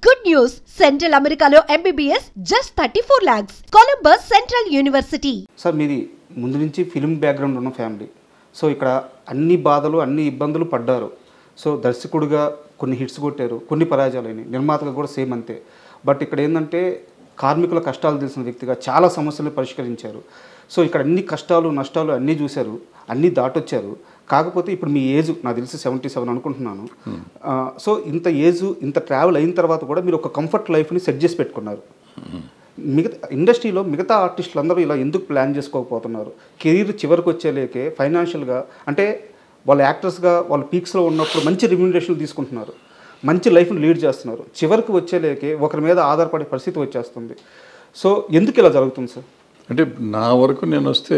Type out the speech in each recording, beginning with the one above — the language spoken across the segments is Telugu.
Good news! Central Americano MBBS just 34 lakhs. Columbus Central University. Sir మీది ముందు నుంచి ఫిల్మ్ బ్యాక్గ్రౌండ్ ఉన్న ఫ్యామిలీ. సో ఇక్కడ అన్ని బాధలు అన్ని ఇబ్బందులు పడ్డారు. సో దర్శకుడిగా కొన్ని హిట్స్ కొట్టారు, కొన్ని పరాజయాలైనవి. నిర్మాతగా కూడా సేమ్ అంతే. బట్ ఇక్కడ ఏంటంటే కార్మికుల కష్టాలు తెలిసిన వ్యక్తిగా చాలా సమస్యలు పరిష్కరించారు. సో ఇక్కడ అన్ని కష్టాలు నష్టాలు అన్నీ చూశారు, అన్నీ దాటొచ్చారు. కాకపోతే ఇప్పుడు మీ ఏజ్ నాకు తెలిసి 77 అనుకుంటున్నాను. సో ఇంత ఏజ్ ఇంత ట్రావెల్ అయిన తర్వాత కూడా మీరు ఒక కంఫర్ట్ లైఫ్ని సెట్ చేసి పెట్టుకున్నారు. మిగతా ఇండస్ట్రీలో మిగతా ఆర్టిస్టులు అందరూ ఇలా ఎందుకు ప్లాన్ చేసుకోకపోతున్నారు? కెరీర్ చివరికి వచ్చేలేకే ఫైనాన్షియల్గా అంటే వాళ్ళు యాక్టర్స్గా వాళ్ళు పీక్స్లో ఉన్నప్పుడు మంచి రెమ్యూనరేషన్ తీసుకుంటున్నారు, మంచి లైఫ్ని లీడ్ చేస్తున్నారు. చివరికి వచ్చేలేకే ఒకరి మీద ఆధారపడే పరిస్థితి వచ్చేస్తుంది. సో ఎందుకు ఇలా జరుగుతుంది సార్? అంటే నా వరకు నేను వస్తే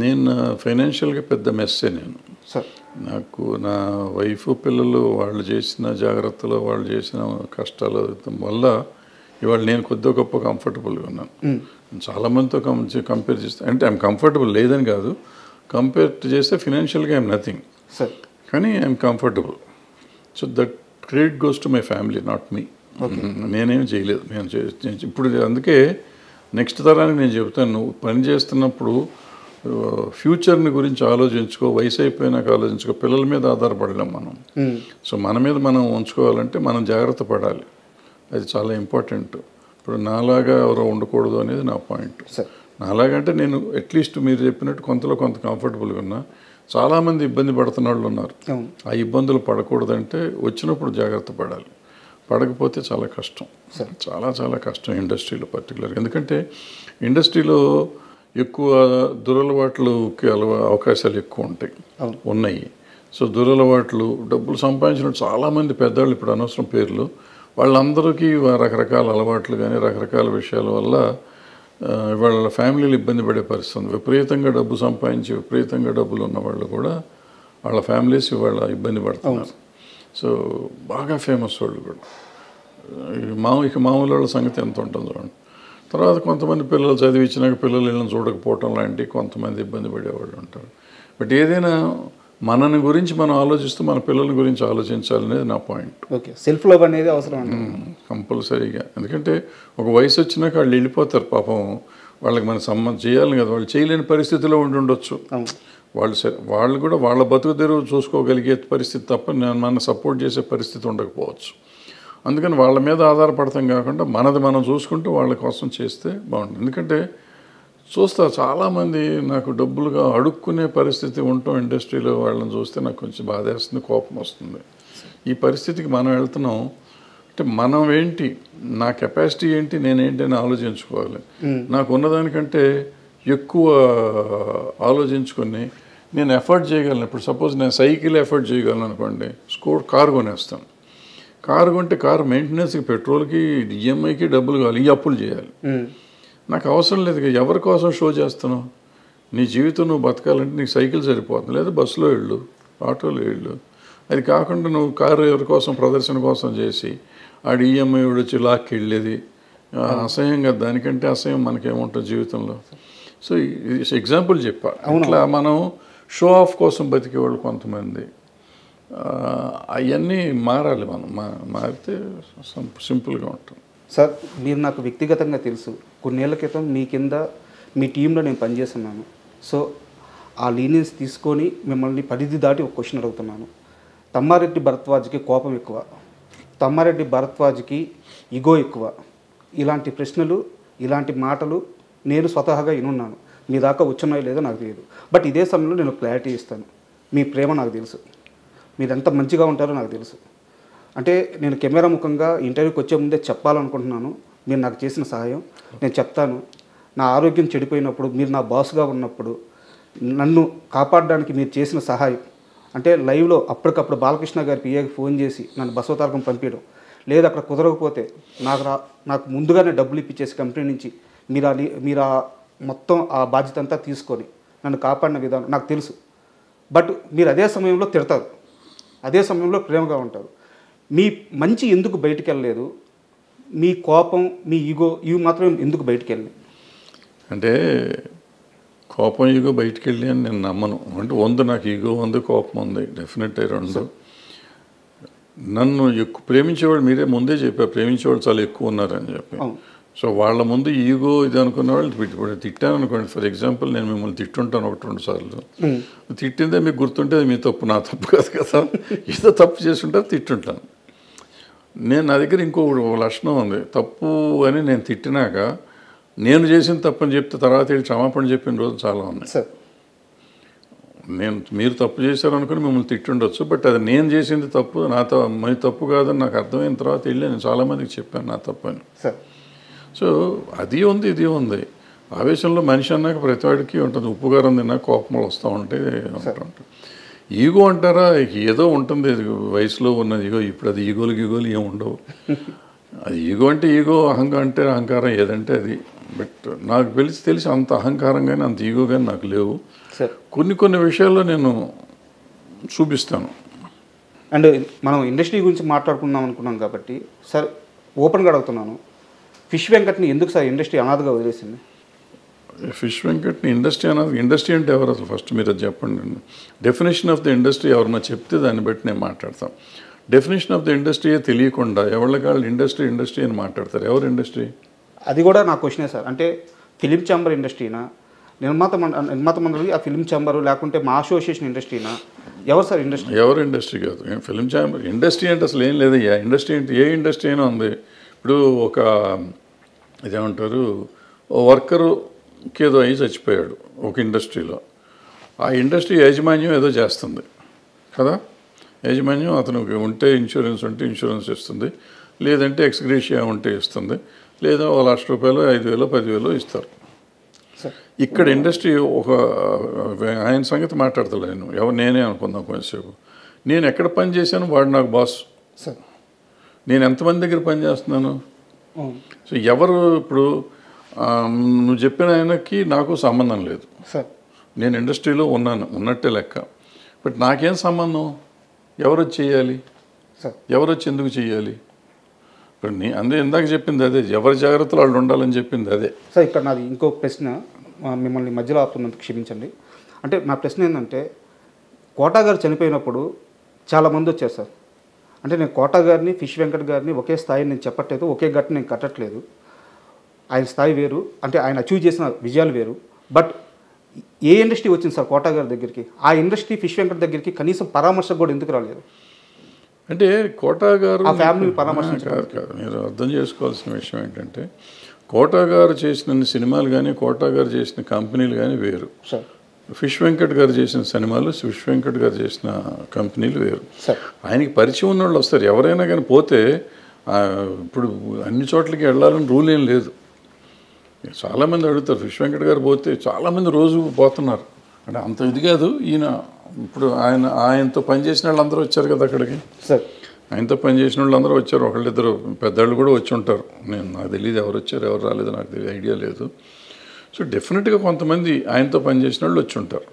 నేను ఫైనాన్షియల్గా పెద్ద మెస్సే నేను సార్. నాకు నా వైఫ్ పిల్లలు వాళ్ళు చేసిన జాగ్రత్తలు వాళ్ళు చేసిన కష్టాలు వల్ల ఇవాళ నేను కొద్దిగా గొప్ప కంఫర్టబుల్గా ఉన్నాను. చాలామందితో కంపేర్ చేస్తే అంటే ఐఎమ్ కంఫర్టబుల్ లేదని కాదు, కంపేర్ చేస్తే ఫినాన్షియల్గా ఐఎమ్ నథింగ్ సార్, కానీ I'm comfortable. So that credit goes to my family, not me. నేనేం చేయలేదు. నేను ఇప్పుడు అందుకే నెక్స్ట్ తరానికి నేను చెబుతాను, నువ్వు పని చేస్తున్నప్పుడు ఫ్యూచర్ని గురించి ఆలోచించుకో, వయసు అయిపోయినాక ఆలోచించుకో. పిల్లల మీద ఆధారపడలేం మనం. సో మన మీద మనం ఉంచుకోవాలంటే మనం జాగ్రత్త పడాలి, అది చాలా ఇంపార్టెంట్. ఇప్పుడు నాలాగా ఎవరో ఉండకూడదు అనేది నా పాయింట్. నాలాగంటే నేను అట్లీస్ట్ మీరు చెప్పినట్టు కొంతలో కొంత కంఫర్టబుల్గా ఉన్నా. చాలామంది ఇబ్బంది పడుతున్న వాళ్ళు ఉన్నారు. ఆ ఇబ్బందులు పడకూడదంటే వచ్చినప్పుడు జాగ్రత్త పడాలి, పడకపోతే చాలా కష్టం, చాలా చాలా కష్టం ఇండస్ట్రీలో పర్టికులర్గా. ఎందుకంటే ఇండస్ట్రీలో ఎక్కువ దురలవాట్లుకి అవకాశాలు ఎక్కువ ఉన్నాయి. సో దురలవాట్లు డబ్బులు సంపాదించిన చాలామంది పెద్దవాళ్ళు, ఇప్పుడు అనవసరం పేర్లు, వాళ్ళందరికీ రకరకాల అలవాట్లు కానీ రకరకాల విషయాల వల్ల వాళ్ళ ఫ్యామిలీలు ఇబ్బంది పడే పరిస్థితి. విపరీతంగా డబ్బు సంపాదించి విపరీతంగా డబ్బులు ఉన్న వాళ్ళు కూడా వాళ్ళ ఫ్యామిలీస్ ఇవాళ ఇబ్బంది పడుతున్నారు. సో బాగా ఫేమస్ వాళ్ళు కూడా ఇక మామూలు వాళ్ళ సంగతి ఎంత ఉంటుందో చూడండి. తర్వాత కొంతమంది పిల్లలు చదివించినాక పిల్లలు వీళ్ళని చూడకపోవటం లాంటి కొంతమంది ఇబ్బంది పడేవాళ్ళు ఉంటారు. బట్ ఏదైనా మనని గురించి మనం ఆలోచిస్తూ మన పిల్లల గురించి ఆలోచించాలనేది నా పాయింట్. ఓకే, సెల్ఫ్ లవ్ అనేది అవసరం కంపల్సరీగా. ఎందుకంటే ఒక వయసు వచ్చినాక వాళ్ళు వెళ్ళిపోతారు పాపం, వాళ్ళకి మనం సంబంధం చేయాలి కదా, వాళ్ళు చేయలేని పరిస్థితిలో ఉండొచ్చు. వాళ్ళు కూడా వాళ్ళ బతుకు తెరువు చూసుకోగలిగే పరిస్థితి తప్ప మన సపోర్ట్ చేసే పరిస్థితి ఉండకపోవచ్చు. అందుకని వాళ్ళ మీద ఆధారపడతాం కాకుండా మనది మనం చూసుకుంటూ వాళ్ళ కోసం చేస్తే బాగుంటుంది. ఎందుకంటే చూస్తా చాలామంది నాకు డబ్బులుగా అడుక్కునే పరిస్థితి ఉంటాం ఇండస్ట్రీలో. వాళ్ళని చూస్తే నాకు కొంచెం బాధేస్తుంది, కోపం వస్తుంది. ఈ పరిస్థితికి మనం వెళ్తున్నాం అంటే మనం ఏంటి, నా కెపాసిటీ ఏంటి, నేనేంటి అని ఆలోచించుకోవాలి. నాకు ఉన్నదానికంటే ఎక్కువ ఆలోచించుకొని నేను ఎఫర్ట్ చేయగలను. ఇప్పుడు సపోజ్ నేను సైకిల్ ఎఫర్ట్ చేయగలను అనుకోండి, కారు కొనేస్తాను. కారు కొంటే కారు మెయింటెనెన్స్కి, పెట్రోల్కి, ఈఎంఐకి డబ్బులు కావాలి, ఈ అప్పులు చేయాలి. నాకు అవసరం లేదు. ఎవరి కోసం షో చేస్తాను? నీ జీవితం నువ్వు బతకాలంటే నీకు సైకిల్ సరిపోతుంది, లేదా బస్సులో వెళ్ళు, ఆటోలో వెళ్ళు. అది కాకుండా నువ్వు కారు ఎవరి కోసం, ప్రదర్శన కోసం చేసి ఆడు ఈఎంఐ వచ్చి లాక్కి వెళ్ళేది అసహ్యంగా. దానికంటే అసహ్యం మనకేముంటుంది జీవితంలో. సో ఎగ్జాంపుల్ చెప్పా. ఇట్లా మనం షో ఆఫ్ కోసం బతికేవాళ్ళు కొంతమంది, అవన్నీ మారాలి. మనం మారితే సింపుల్గా ఉంటుంది. సార్, మీరు నాకు వ్యక్తిగతంగా తెలుసు. కొన్నేళ్ల క్రితం మీ కింద మీ టీంలో నేను పనిచేస్తున్నాను. సో ఆ లీనియన్స్ తీసుకొని మిమ్మల్ని పరిధి దాటి ఒక క్వశ్చన్ అడుగుతున్నాను. తమ్మారెడ్డి భరద్వాజ్కి కోపం ఎక్కువ, తమ్మారెడ్డి భరద్వాజ్కి ఇగో ఎక్కువ. ఇలాంటి ప్రశ్నలు, ఇలాంటి మాటలు నేను స్వతహాగా వినున్నాను. మీ దాకా వచ్చున్నాయో లేదో నాకు తెలియదు. బట్ ఇదే సమయంలో నేను క్లారిటీ ఇస్తాను. మీ ప్రేమ నాకు తెలుసు, మీరు ఎంత మంచిగా ఉంటారో నాకు తెలుసు. అంటే నేను కెమెరా ముఖంగా ఇంటర్వ్యూకి వచ్చే ముందే చెప్పాలనుకుంటున్నాను. మీరు నాకు చేసిన సహాయం నేను చెప్తాను. నా ఆరోగ్యం చెడిపోయినప్పుడు, మీరు నా బాస్గా ఉన్నప్పుడు నన్ను కాపాడడానికి మీరు చేసిన సహాయం అంటే లైవ్లో అప్పటికప్పుడు బాలకృష్ణ గారి పిఏకి ఫోన్ చేసి నన్ను బసవతారకం పంపించడం, లేదా అక్కడ కుదరకపోతే నాకు ముందుగానే డబ్బులు ఇప్పించేసి కంపెనీ నుంచి మీరు మొత్తం ఆ బాధ్యత అంతా తీసుకొని నన్ను కాపాడిన విధానం నాకు తెలుసు. బట్ మీరు అదే సమయంలో తిడతారు, అదే సమయంలో ప్రేమగా ఉంటారు. మీ మంచి ఎందుకు బయటికి వెళ్ళలేదు? మీ కోపం, మీ ఈగో ఇవి మాత్రం ఎందుకు బయటికి వెళ్ళినాయి? అంటే కోపం ఈగో బయటికి వెళ్ళి అని నేను నమ్మను. అంటే నాకు ఈగో ఉంది, కోపం ఉంది, డెఫినెట్ రెండు. నన్ను ఎక్కువ ప్రేమించేవాళ్ళు మీరే ముందే చెప్పారు, ప్రేమించేవాళ్ళు చాలా ఎక్కువ ఉన్నారని చెప్పి. సో వాళ్ళ ముందు ఈగో ఇది అనుకున్న వాళ్ళు ఇప్పుడు తిట్టాను అనుకోండి. ఫర్ ఎగ్జాంపుల్ నేను మిమ్మల్ని తిట్టుంటాను 1-2 సార్లు, తిట్టిందే మీకు గుర్తుంటే అది మీ తప్పు, నా తప్పు కాదు కదా. ఏదో తప్పు చేస్తుంటారు తిట్టుంటాను. నా దగ్గర ఇంకో లక్షణం ఉంది, తప్పు అని నేను తిట్టినాక నేను చేసిన తప్పని చెప్తే తర్వాత వెళ్ళి క్షమాపణ చెప్పిన రోజు చాలా ఉన్నాయి. మీరు తప్పు చేశారు అనుకుని మిమ్మల్ని తిట్టుండొచ్చు, బట్ అది నేను చేసింది తప్పు, మీ తప్పు కాదని నాకు అర్థమైన తర్వాత వెళ్ళి నేను చాలామందికి చెప్పాను నా తప్పు అని. సో అది ఉంది, ఇది ఉంది. ఆవేశంలో మనిషి అన్నాక ప్రతివాడికి ఉంటుంది, ఉప్పుగారం తిన్నా కోపములు వస్తూ ఉంటాయి. ఈగో అంటారా, ఏదో ఉంటుంది వయసులో ఉన్నది ఈగో. ఇప్పుడు అది ఈగోలు ఏమి ఉండవు. అది ఈగో అంటే ఈగో, అహంకారం అంటే అహంకారం, ఏదంటే అది. బట్ నాకు తెలిసి అంత అహంకారం కానీ అంత ఈగో కానీ నాకు లేవు. కొన్ని విషయాల్లో నేను చూపిస్తాను. అండ్ మనం ఇండస్ట్రీ గురించి మాట్లాడుకుందాం అనుకున్నాం కాబట్టి సార్ ఓపెన్గా అడుగుతున్నాను, ఫిష్ వెంకట్ని ఎందుకు సార్ ఇండస్ట్రీ అనాథగా వదిలేసింది? ఫిష్ వెంకట్ని ఇండస్ట్రీ అంటే ఎవరు అసలు ఫస్ట్ మీరు అది చెప్పండి. డెఫినేషన్ ఆఫ్ ద ఇండస్ట్రీ ఎవరన్నా చెప్తే దాన్ని బట్టి నేను మాట్లాడతాను. డెఫినేషన్ ఆఫ్ ద ఇండస్ట్రీయే తెలియకుండా ఎవరికాళ్ళు ఇండస్ట్రీ అని మాట్లాడతారు. ఎవరు ఇండస్ట్రీ? అది కూడా నా క్వశ్చనే సార్. అంటే ఫిలిం ఛాంబర్ ఇండస్ట్రీనా, నిర్మాత మండలి ఆ ఫిలిం ఛాంబరు, లేకుంటే మా అసోసియేషన్ ఇండస్ట్రీనా? ఎవరు సార్ ఇండస్ట్రీ? ఎవరు ఇండస్ట్రీ కాదు, ఫిలిం ఛాంబర్. ఇండస్ట్రీ అంటే అసలు ఏం లేదయ్యా. ఇండస్ట్రీ అంటే ఏ ఇండస్ట్రీ అయినా ఉంది. ఇప్పుడు ఒక ఇదేమంటారు, వర్కరుకి ఏదో అయ్యి చచ్చిపోయాడు ఒక ఇండస్ట్రీలో, ఆ ఇండస్ట్రీ యాజమాన్యం ఏదో చేస్తుంది కదా. యాజమాన్యం అతనికి ఉంటే ఇన్సూరెన్స్ ఉంటే ఇన్సూరెన్స్ ఇస్తుంది, లేదంటే ఎక్స్గ్రేషియా ఉంటే ఇస్తుంది, లేదా ₹1,00,000 5,000 10,000 ఇస్తారు. ఇక్కడ ఇండస్ట్రీ ఒక ఆయన సంగతి మాట్లాడతలేను, నేనే అనుకుందాం కొంచెంసేపు. నేను ఎక్కడ పని చేశాను, వాడు నాకు బాస్. నేను ఎంతమంది దగ్గర పని చేస్తున్నాను. సో ఎవరు ఇప్పుడు నువ్వు చెప్పిన ఆయనకి నాకు సంబంధం లేదు. నేను ఇండస్ట్రీలో ఉన్నట్టే లెక్క. బట్ నాకేం సంబంధం? ఎవరు వచ్చి చేయాలి, ఎవరు వచ్చి ఎందుకు చేయాలి? ఇప్పుడు అందే ఇందాక చెప్పింది అదే, ఎవరి జాగ్రత్తలు వాళ్ళు ఉండాలని చెప్పింది అదే. సార్ ఇక్కడ నాది ఇంకో ప్రశ్న, మిమ్మల్ని మధ్యలో ఆపుతున్నందుకు క్షమించండి. అంటే నా ప్రశ్న ఏంటంటే, కోటా గారు చనిపోయినప్పుడు చాలామంది వచ్చారు సార్. అంటే నేను కోటా గారిని ఫిష్ వెంకట్ గారిని ఒకే స్థాయి నేను చెప్పట్లేదు, ఒకే గట్టు నేను కట్టట్లేదు. ఆయన స్థాయి వేరు, అంటే ఆయన అచీవ్ చేసిన విజయాలు వేరు. బట్ ఏ ఇండస్ట్రీ వచ్చింది సార్ కోటా గారి దగ్గరికి? ఆ ఇండస్ట్రీ ఫిష్ వెంకట్ దగ్గరికి కనీసం పరామర్శకు కూడా ఎందుకు రాలేదు? అంటే కోటా గారు ఫ్యామిలీ పరామర్శ కాదు. మీరు అర్థం చేసుకోవాల్సిన విషయం ఏంటంటే, కోటా గారు చేసిన సినిమాలు కానీ కోటా గారు చేసిన కంపెనీలు కానీ వేరు. ఫిష్ వెంకట్ గారు చేసిన సినిమాలు, ఫిష్ వెంకట్ గారు చేసిన కంపెనీలు వేరు. ఆయనకి పరిచయం ఉన్న వాళ్ళు వస్తారు. ఎవరైనా కానీ పోతే ఇప్పుడు అన్ని చోట్లకి వెళ్ళాలని రూల్ ఏం లేదు. చాలామంది అడుగుతారు, ఫిష్ వెంకట్ గారు పోతే చాలామంది రోజు పోతున్నారు. అంటే అంత ఇది కాదు. ఈయన ఇప్పుడు ఆయనతో పనిచేసిన వాళ్ళు అందరూ వచ్చారు కదా అక్కడికి. ఆయనతో పనిచేసిన వాళ్ళు అందరూ వచ్చారు. ఒకళ్ళిద్దరు పెద్దవాళ్ళు కూడా వచ్చి ఉంటారు. నాకు తెలియదు ఎవరు వచ్చారు ఎవరు రాలేదు, నాకు తెలియదు, ఐడియా లేదు. సో డెఫినెట్గా కొంతమంది ఆయనతో పనిచేసిన వాళ్ళు వచ్చి ఉంటారు.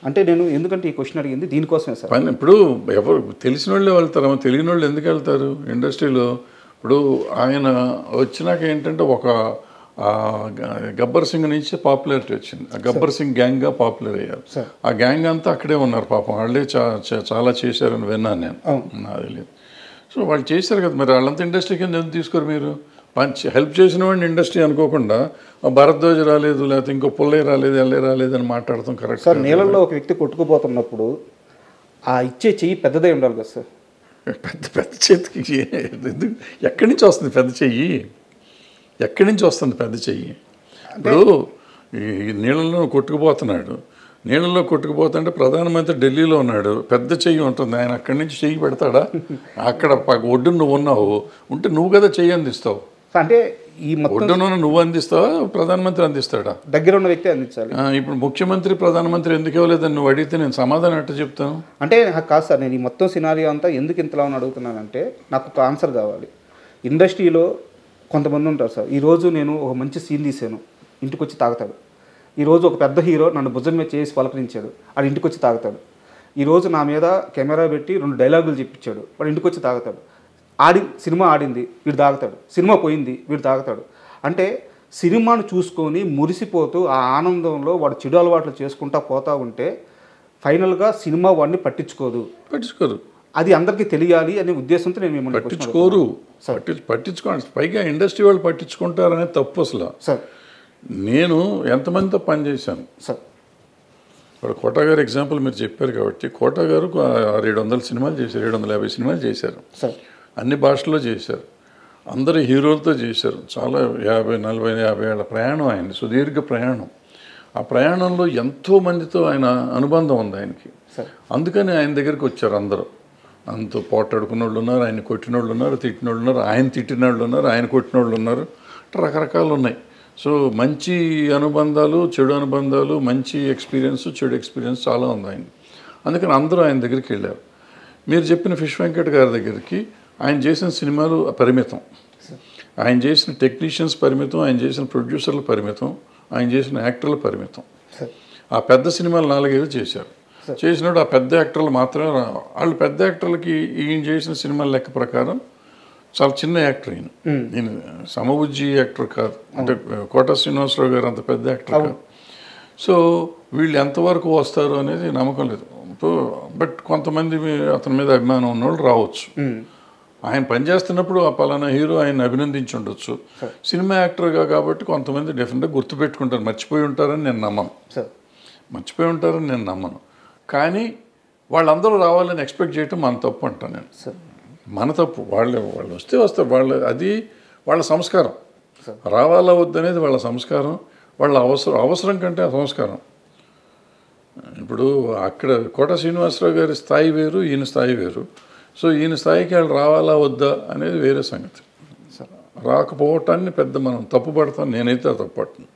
అంటే నేను ఎందుకంటే ఈ క్వశ్చన్ అడిగింది దీనికోసమే సార్. ఇప్పుడు ఎవరు తెలిసిన వాళ్ళే వెళ్తారు, తెలియని వాళ్ళు ఎందుకు వెళ్తారు ఇండస్ట్రీలో? ఇప్పుడు ఆయన వచ్చినాక ఏంటంటే ఒక గబ్బర్ సింగ్ నుంచి పాపులారిటీ వచ్చింది. ఆ గబ్బర్ సింగ్ గ్యాంగ్గా పాపులర్ అయ్యారు. ఆ గ్యాంగ్ అంతా అక్కడే ఉన్నారు పాపం. వాళ్ళే చాలా చేశారని విన్నాను నేను, నాకు తెలియదు. సో వాళ్ళు చేశారు కదా, మరి వాళ్ళంతా ఇండస్ట్రీ కింద ఎందుకు తీసుకోరు మీరు? హెల్ప్ చేసిన వాడిని ఇండస్ట్రీ అనుకోకుండా భరద్వాజ్ రాలేదు, లేకపోతే ఇంకో పుల్లయ్య రాలేదు, ఎల్లయ్య రాలేదు అని మాట్లాడతాం కరెక్ట్ సార్. నీళ్ళల్లో ఒక వ్యక్తి కొట్టుకుపోతున్నప్పుడు ఆ ఇచ్చే చెయ్యి పెద్దదే ఉండాలి కదా సార్. పెద్ద చేతికి ఎక్కడి నుంచి వస్తుంది పెద్ద చెయ్యి? ఎక్కడి నుంచి వస్తుంది పెద్ద చెయ్యి? ఇప్పుడు ఈ నీళ్ళలో కొట్టుకుపోతున్నాడు, నీళ్ళలో కొట్టుకుపోతుంటే ప్రధానమంత్రి ఢిల్లీలో ఉన్నాడు, పెద్ద చెయ్యి ఉంటుంది. ఆయన అక్కడి నుంచి చెయ్యి పెడతాడా? అక్కడ ఒడ్డున నువ్వు ఉన్నావు, ఉంటే నువ్వు కదా చెయ్యి అందిస్తావు. అంటే ఈ ఒడ్డున నువ్వు అందిస్తావా, ప్రధానమంత్రి అందిస్తాడా? దగ్గర ఉన్న వ్యక్తి అందించాలి. ఇప్పుడు ముఖ్యమంత్రి ప్రధానమంత్రి ఎందుకు ఇవ్వలేదని నువ్వు అడిగితే నేను సమాధానం ఎట్లా చెప్తాను? అంటే కాదు సార్, నేను ఈ మొత్తం సినారియో అంతా ఎందుకు ఇంతలా అని అడుగుతున్నానంటే నాకు ఒక ఆన్సర్ కావాలి. ఇండస్ట్రీలో కొంతమంది ఉంటారు సార్. ఈరోజు నేను ఒక మంచి సీన్ తీసాను, ఇంటికి వచ్చి తాగుతాడు. ఈరోజు ఒక పెద్ద హీరో నన్ను భుజం మీద చేసి పలకరించాడు, వాడు ఇంటికి వచ్చి తాగుతాడు. ఈరోజు నా మీద కెమెరా పెట్టి 2 డైలాగులు చెప్పించాడు, వాడు ఇంటికి వచ్చి తాగుతాడు. సినిమా ఆడింది, వీడు తాగుతాడు. సినిమా పోయింది, వీడు తాగుతాడు. అంటే సినిమాను చూసుకొని మురిసిపోతూ ఆ ఆనందంలో వాడు చెడు అలవాట్లు చేసుకుంటా పోతూ ఉంటే ఫైనల్గా సినిమా వాడిని పట్టించుకోరు. అది అందరికీ తెలియాలి అనే ఉద్దేశంతో నేను మిమ్మల్ని పట్టించుకోరు, పట్టించుకోండి. పైగా ఇండస్ట్రీ వాళ్ళు పట్టించుకుంటారనే తప్పు అసలు. సార్ నేను ఎంతమందితో పనిచేశాను. సార్ ఇప్పుడు కోటా గారు ఎగ్జాంపుల్ మీరు చెప్పారు కాబట్టి, కోటా గారు 700 సినిమాలు చేశారు, 750 సినిమాలు చేశారు, సార్ అన్ని భాషల్లో చేశారు, అందరు హీరోలతో చేశారు. చాలా 50, 40, 50 ఏళ్ళ ప్రయాణం ఆయన, సుదీర్ఘ ప్రయాణం. ఆ ప్రయాణంలో ఎంతో మందితో ఆయన అనుబంధం ఉంది ఆయనకి. అందుకని ఆయన దగ్గరికి వచ్చారు అందరూ. అంత పోటాడుకున్న వాళ్ళు ఉన్నారు, ఆయన కొట్టిన వాళ్ళు ఉన్నారు, తిట్టిన వాళ్ళు ఉన్నారు, ఆయన తిట్టిన వాళ్ళు ఉన్నారు, ఆయన కొట్టిన వాళ్ళు ఉన్నారు, రకరకాలు ఉన్నాయి. సో మంచి అనుబంధాలు, చెడు అనుబంధాలు, మంచి ఎక్స్పీరియన్స్, చెడు ఎక్స్పీరియన్స్ చాలా ఉంది ఆయన. అందుకని అందరూ ఆయన దగ్గరికి వెళ్ళారు. మీరు చెప్పిన ఫిష్ వెంకట్ గారి దగ్గరికి ఆయన చేసిన సినిమాలు పరిమితం, ఆయన చేసిన టెక్నీషియన్స్ పరిమితం, ఆయన చేసిన ప్రొడ్యూసర్లు పరిమితం, ఆయన చేసిన యాక్టర్లు పరిమితం. ఆ పెద్ద సినిమాలు 4-5 చేశారు. చేసినప్పుడు ఆ పెద్ద యాక్టర్లు మాత్రమే వాళ్ళు పెద్ద యాక్టర్లకి ఈయన చేసిన సినిమాల లెక్క ప్రకారం చాలా చిన్న యాక్టర్ ఈయన. నేను సమబుజ్జి యాక్టర్ కాదు, అంటే కోట శ్రీనివాసరావు గారు అంత పెద్ద యాక్టర్ కాదు. సో వీళ్ళు ఎంతవరకు వస్తారు అనేది నమ్మకం లేదు. బట్ కొంతమంది అతని మీద అభిమానం ఉన్నవాళ్ళు రావచ్చు. ఆయన పనిచేస్తున్నప్పుడు ఆ పలానా హీరో ఆయన అభినందించి ఉండొచ్చు. సినిమా యాక్టర్గా కాబట్టి కొంతమంది డెఫినెట్గా గుర్తుపెట్టుకుంటారు, మర్చిపోయి ఉంటారని నేను నమ్మను. కానీ వాళ్ళందరూ రావాలని ఎక్స్పెక్ట్ చేయటం మన తప్పు అంటాను నేను. మన తప్పు. వాళ్ళు వస్తే వస్తారు, అది వాళ్ళ సంస్కారం. రావాలా వద్దనేది వాళ్ళ సంస్కారం, వాళ్ళ అవసరం కంటే ఆ సంస్కారం. ఇప్పుడు అక్కడ కోట శ్రీనివాసరావు గారి స్థాయి వేరు, ఈయన స్థాయి వేరు. సో ఈయన స్థాయికి వాళ్ళు రావాలా వద్దా అనేది వేరే సంగతి. రాకపోవటాన్ని పెద్ద మనం తప్పు పడతాం, నేనైతే తప్పు పడతాను.